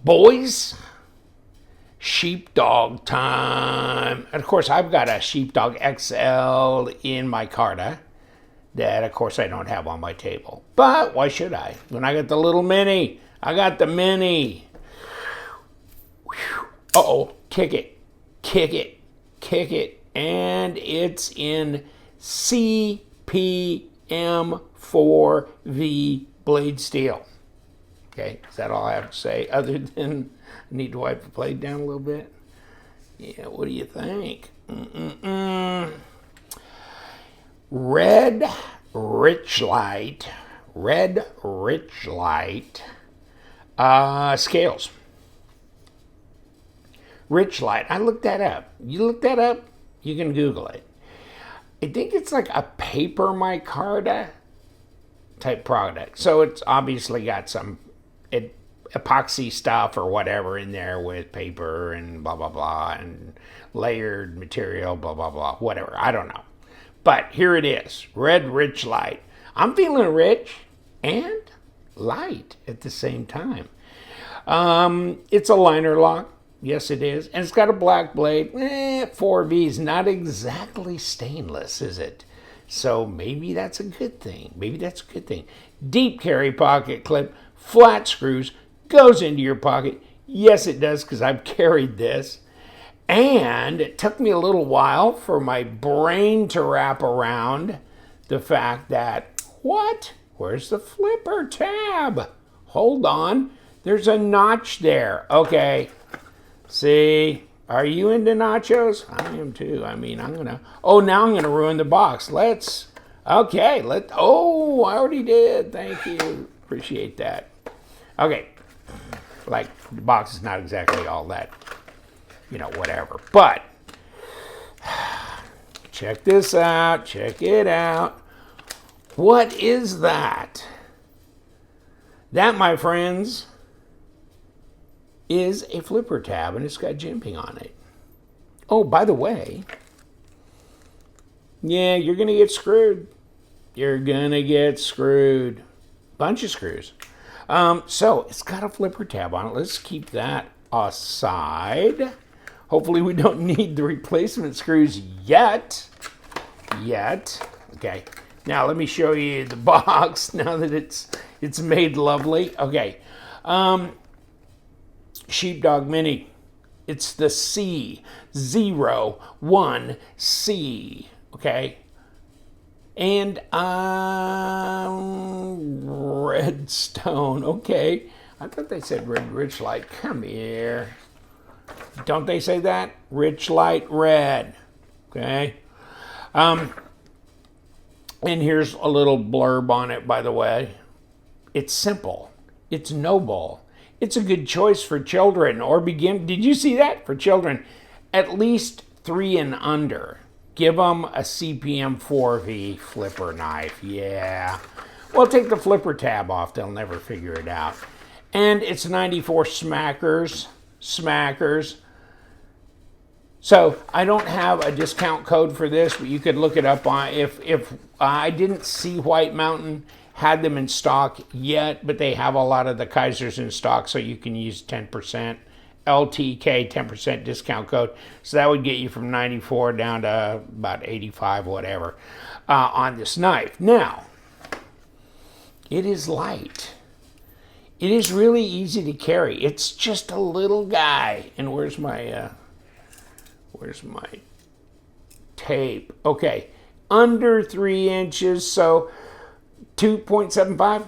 Boys, Sheepdog time. And of course, I've got a Sheepdog XL in my Carta that, of course, I don't have on my table. But why should I? When I got the little mini, I got the mini. Uh-oh, kick it, kick it, kick it. And it's in CPM-4V blade steel. Okay, is that all I have to say other than I need to wipe the blade down a little bit? Yeah, what do you think? Red Richlite scales. Richlite, I looked that up. You look that up, you can Google it. I think it's like a paper micarta type product. So it's obviously got some epoxy stuff or whatever in there with paper and blah, blah, blah, and layered material, blah, blah, blah, whatever. I don't know. But here it is, Red Richlite. I'm feeling rich and light at the same time. It's a liner lock. Yes, it is. And it's got a black blade. 4V is not exactly stainless, is it? So maybe that's a good thing. Maybe that's a good thing. Deep carry pocket clip, flat screws, goes into your pocket. Yes, it does, because I've carried this. And it took me a little while for my brain to wrap around the fact that, what? Where's the flipper tab? Hold on. There's a notch there. Okay. See, are you into nachos? I am too. I mean, now I'm going to ruin the box. Oh, I already did. Thank you. Appreciate that. Okay. Like, the box is not exactly all that, whatever. But, check this out. Check it out. What is that? That, my friends, is a flipper tab, and it's got jimping on it. Oh, by the way, yeah, you're going to get screwed. You're going to get screwed. Bunch of screws. So it's got a flipper tab on it. Let's keep that aside. Hopefully we don't need the replacement screws yet. Okay. Now let me show you the box now that it's made lovely. Okay. Sheepdog Mini. It's the C01C. Okay. And Redstone. Okay. I thought they said Red Richlite. Come here. Don't they say that? Richlite Red. Okay. And here's a little blurb on it, by the way. It's simple. It's noble. It's a good choice for children or did you see that? For children, at least 3 and under. Give them a CPM-4V flipper knife. Yeah. Well, take the flipper tab off. They'll never figure it out. And it's 94 smackers. So I don't have a discount code for this, but you could look it up on if I didn't see White Mountain had them in stock yet, but they have a lot of the Kizers in stock, so you can use 10%. LTK 10% discount code. So that would get you from 94 down to about 85, whatever, on this knife. Now, it is light. It is really easy to carry. It's just a little guy. And where's my tape? Okay, under 3 inches, so 2.75.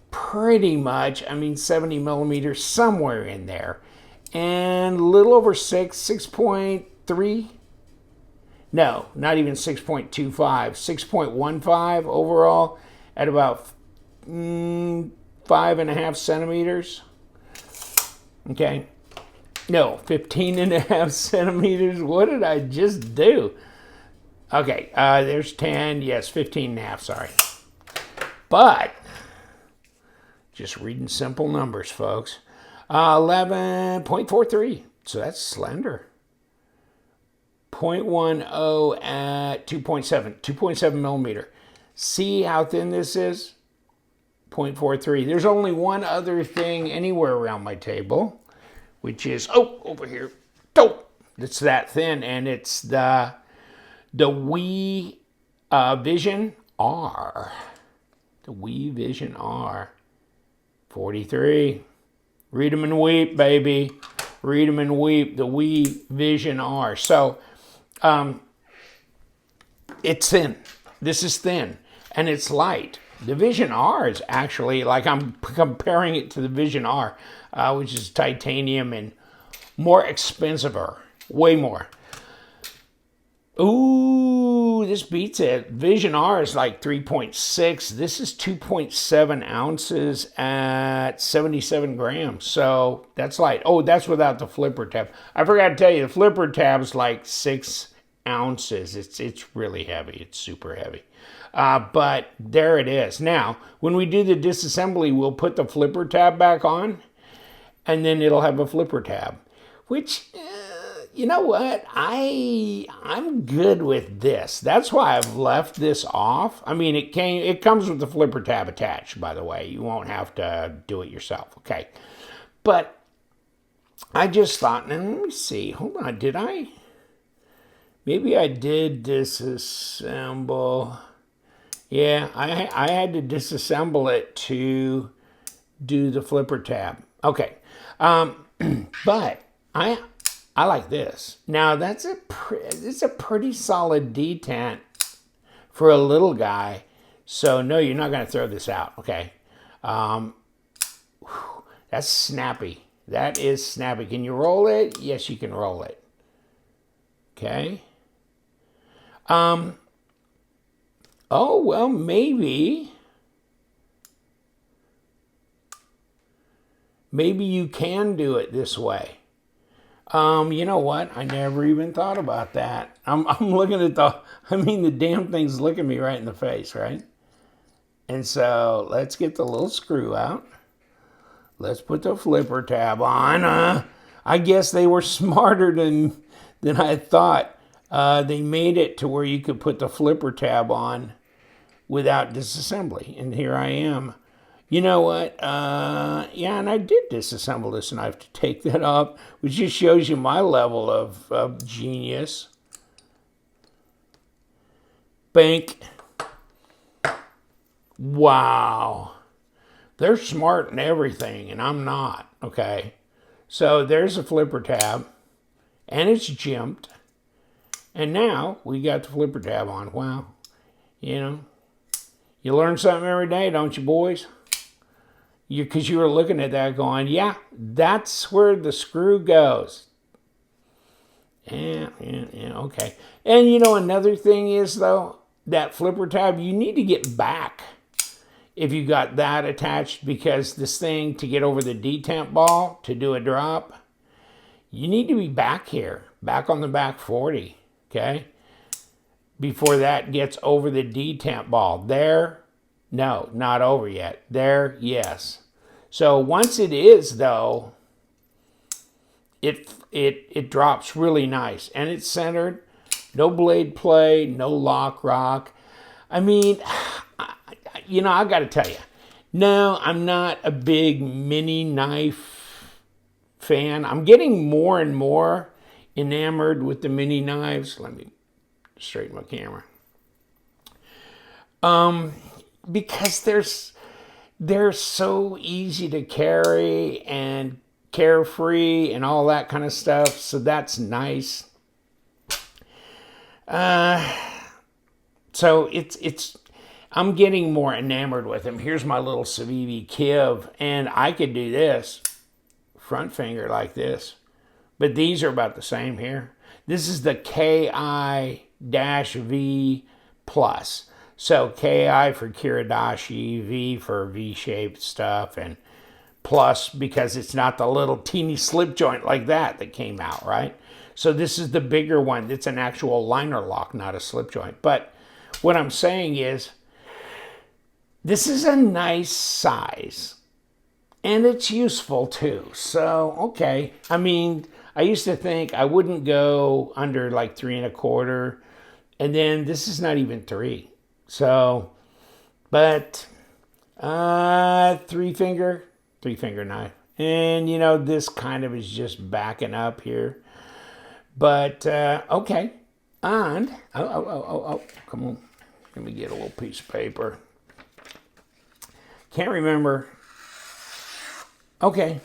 Pretty much, 70 millimeters, somewhere in there. And a little over 6.3. No, not even 6.25. 6.15 overall at about 5.5 centimeters. Okay. No, 15.5 centimeters. What did I just do? Okay, there's 10. Yes, 15.5, sorry. But just reading simple numbers, folks. 11.43. So that's slender. 0.10 at 2.7 millimeter. See how thin this is? 0.43. There's only one other thing anywhere around my table, which is, oh, over here. Oh, it's that thin, and it's the Wii Vision R. The Wii Vision R. 43. Read 'em and weep, baby. Read 'em and weep. The Wii Vision R. So, it's thin. This is thin, and it's light. The Vision R is actually, like, I'm comparing it to the Vision R, which is titanium and more expensiver. Way more. Ooh, this beats it. Vision R is like 3.6. This is 2.7 ounces at 77 grams. So that's light. Oh, that's without the flipper tab. I forgot to tell you, the flipper tab's like 6 ounces. It's really heavy. It's super heavy. But there it is. Now, when we do the disassembly, we'll put the flipper tab back on, and then it'll have a flipper tab, which, you know what? I'm good with this. That's why I've left this off. I mean, it comes with the flipper tab attached, by the way. You won't have to do it yourself, okay? But I just thought, let me see. Hold on, did I? Maybe I did disassemble. Yeah, I had to disassemble it to do the flipper tab. Okay, but I like this. Now it's a pretty solid detent for a little guy. So no, you're not going to throw this out. Okay, that's snappy. That is snappy. Can you roll it? Yes, you can roll it. Okay. Oh, well, maybe you can do it this way. You know what? I never even thought about that. I'm looking at the damn thing's looking me right in the face, right? And so let's get the little screw out. Let's put the flipper tab on. I guess they were smarter than I thought. They made it to where you could put the flipper tab on without disassembly. And here I am. You know what? Yeah, and I did disassemble this, and I have to take that off, which just shows you my level of genius. Bank. Wow. They're smart and everything, and I'm not, okay? So there's a flipper tab, and it's jimped. And now we got the flipper tab on. Wow. You know, you learn something every day, don't you, boys? Because you were looking at that going, yeah, that's where the screw goes. Yeah, okay. And, you know, another thing is, though, that flipper tab, you need to get back if you got that attached, because this thing, to get over the detent ball, to do a drop, you need to be back here, back on the back 40, okay? Before that gets over the detent ball. There, no, not over yet. There, yes. So once it is, though, it drops really nice, and it's centered. No blade play, no lock rock. I mean, you know, I got to tell you, no, I'm not a big mini knife fan. I'm getting more and more enamored with the mini knives. Let me straighten my camera. Because they're so easy to carry and carefree and all that kind of stuff. So that's nice. So I'm getting more enamored with them. Here's my little Civivi Kiv, and I could do this front finger like this, but these are about the same here. This is the KI-V Plus. So KI for Kiradashi, V for V-shaped stuff, and Plus because it's not the little teeny slip joint like that came out, right? So this is the bigger one. It's an actual liner lock, not a slip joint. But what I'm saying is, this is a nice size, and it's useful too. So, okay. I mean, I used to think I wouldn't go under like 3 1/4, and then this is not even 3. So, but Three finger knife. And, this kind of is just backing up here. But, okay. And, come on. Let me get a little piece of paper. Can't remember. Okay.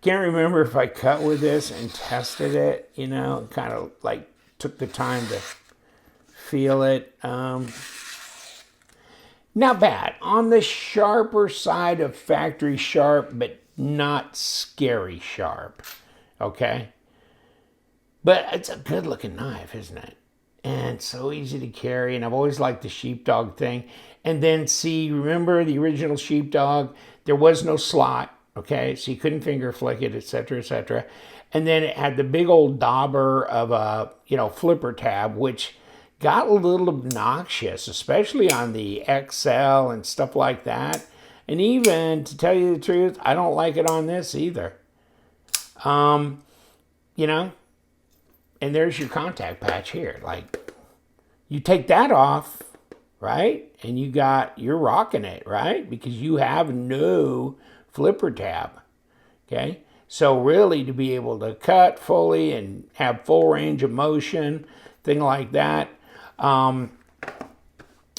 Can't remember if I cut with this and tested it, kind of like took the time to feel it. Not bad. On the sharper side of factory sharp, but not scary sharp. Okay? But it's a good looking knife, isn't it? And so easy to carry. And I've always liked the Sheepdog thing. And then see, remember the original Sheepdog? There was no slot. Okay, so you couldn't finger flick it, etc., etc. And then it had the big old dauber of a, flipper tab, which got a little obnoxious, especially on the XL and stuff like that. And even, to tell you the truth, I don't like it on this either. And there's your contact patch here. Like, you take that off, right? And you're rocking it, right? Because you have no flipper tab, okay? So really, to be able to cut fully and have full range of motion, thing like that, I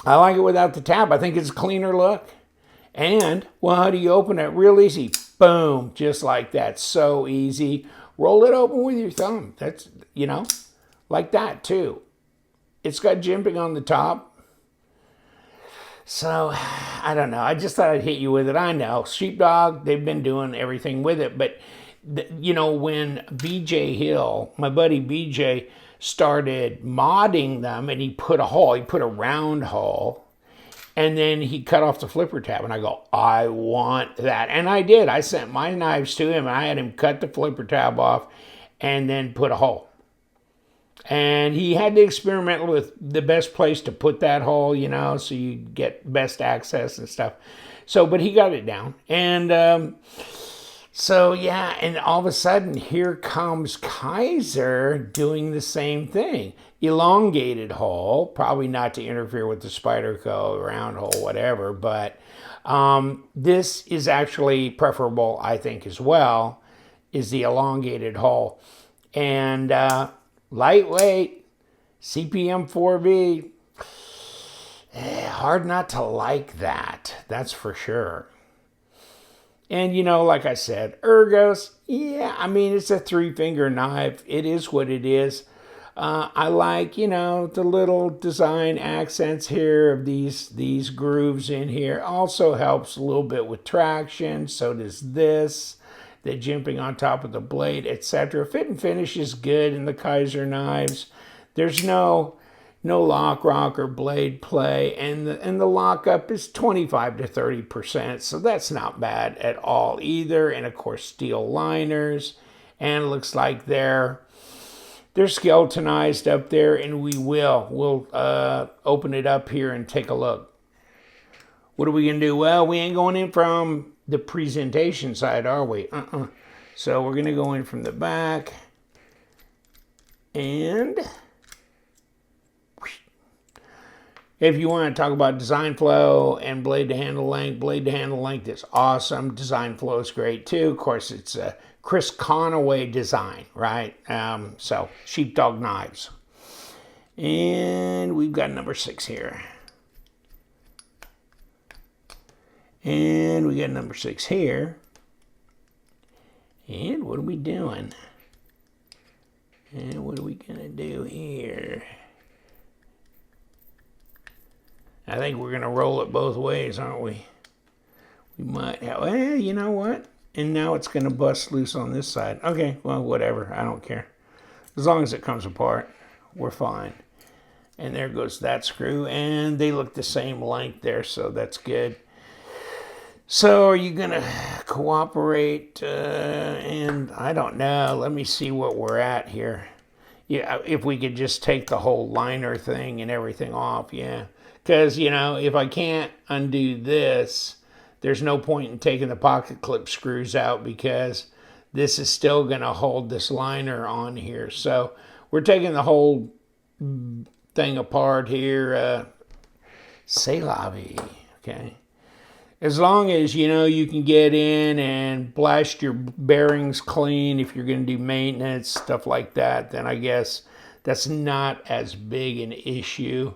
like it without the tab. I think it's a cleaner look. And, well, how do you open it? Real easy. Boom, just like that. So easy. Roll it open with your thumb. That's, like that too. It's got jimping on the top. So, I don't know. I just thought I'd hit you with it. I know. Sheepdog, they've been doing everything with it. But, when BJ Hill, my buddy BJ, started modding them and he put a round hole. And then he cut off the flipper tab. And I go, I want that. And I did. I sent my knives to him. And I had him cut the flipper tab off and then put a hole. And he had to experiment with the best place to put that hole, so you get best access and stuff. So, but he got it down. And so, yeah, and all of a sudden, here comes Kizer doing the same thing. Elongated hole, probably not to interfere with the Spyderco, round hole, whatever. But this is actually preferable, I think, as well, is the elongated hole. And lightweight, CPM-4V, hard not to like that. That's for sure. And, like I said, Ergos, yeah, it's a three-finger knife. It is what it is. I like, the little design accents here of these grooves in here. Also helps a little bit with traction. So does this. The jimping on top of the blade, etc. Fit and finish is good in the Kizer knives. There's no lock, rock, or blade play, and the lockup is 25 to 30%, so that's not bad at all either. And of course, steel liners, and it looks like they're skeletonized up there, and we'll open it up here and take a look. What are we gonna do? Well, we ain't going in from the presentation side, are we? So we're gonna go in from the back, and if you want to talk about design flow and blade to handle length is awesome. Design flow is great too. Of course, it's a Chris Conaway design, right? So Sheepdog knives, and we've got number 6 here. And we got number 6 here. And what are we doing? And what are we going to do here? I think we're going to roll it both ways, aren't we? We might have, well, you know what? And now it's going to bust loose on this side. Okay, well, whatever. I don't care. As long as it comes apart, we're fine. And there goes that screw. And they look the same length there, so that's good. So are you going to cooperate? And I don't know. Let me see what we're at here. Yeah, if we could just take the whole liner thing and everything off, yeah. Because, if I can't undo this, there's no point in taking the pocket clip screws out because this is still going to hold this liner on here. So we're taking the whole thing apart here. C'est la vie, okay? As long as, you know, you can get in and blast your bearings clean if you're going to do maintenance, stuff like that, then I guess that's not as big an issue.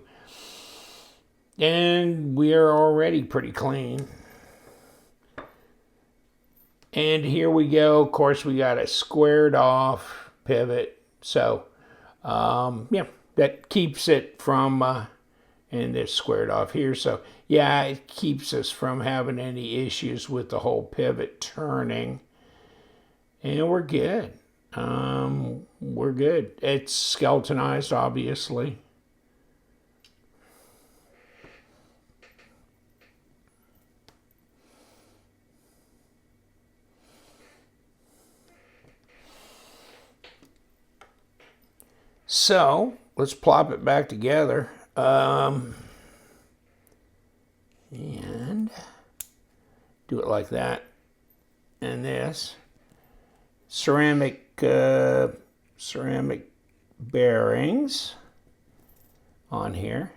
And we're already pretty clean. And here we go. Of course, we got a squared off pivot. So, yeah, that keeps it from, and it's squared off here. So, yeah, it keeps us from having any issues with the whole pivot turning. And we're good. We're good. It's skeletonized, obviously. So let's plop it back together. And do it like that. And this ceramic bearings on here.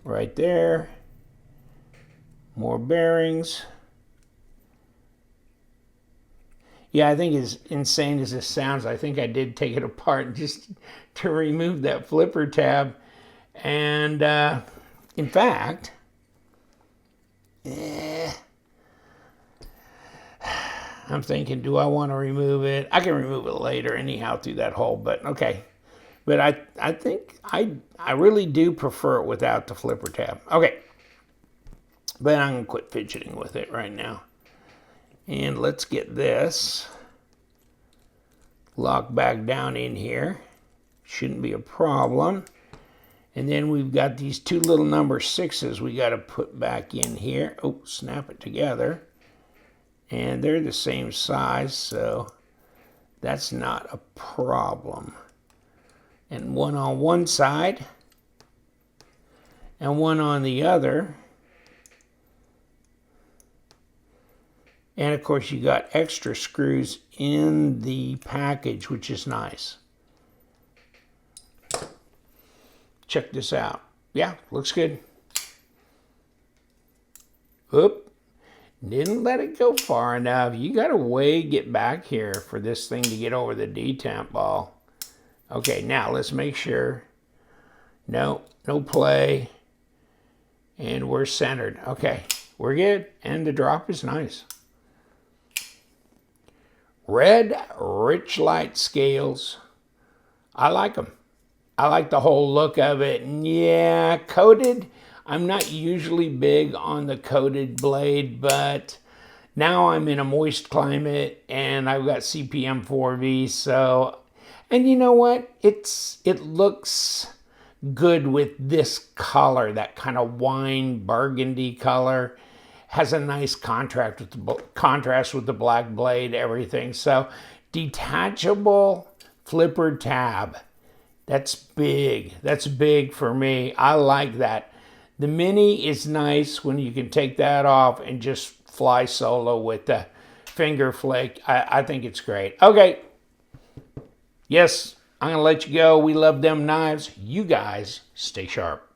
Right there. More bearings. Yeah, I think as insane as this sounds, I think I did take it apart just to remove that flipper tab. And in fact, I'm thinking, do I want to remove it? I can remove it later anyhow through that hole, but okay. But I think I really do prefer it without the flipper tab. Okay. But I'm going to quit fidgeting with it right now. And let's get this locked back down in here. Shouldn't be a problem. And then we've got these two little number 6s we got to put back in here. Oh, snap it together. And they're the same size, so that's not a problem. And one on one side and one on the other. And of course you got extra screws in the package, which is nice. Check this out. Yeah, looks good. Oop, didn't let it go far enough. You got to get back here for this thing to get over the detemp ball. Okay, now let's make sure. No play. And we're centered. Okay, we're good. And the drop is nice. Red Richlite scales. I like them. I like the whole look of it. And yeah, coated. I'm not usually big on the coated blade, but now I'm in a moist climate and I've got CPM-4V. So, and you know what? It looks good with this color, that kind of wine burgundy color. Has a nice contrast with the black blade, everything. So detachable flipper tab. That's big. That's big for me. I like that. The Mini is nice when you can take that off and just fly solo with the finger flick. I think it's great. Okay. Yes, I'm going to let you go. We love them knives. You guys stay sharp.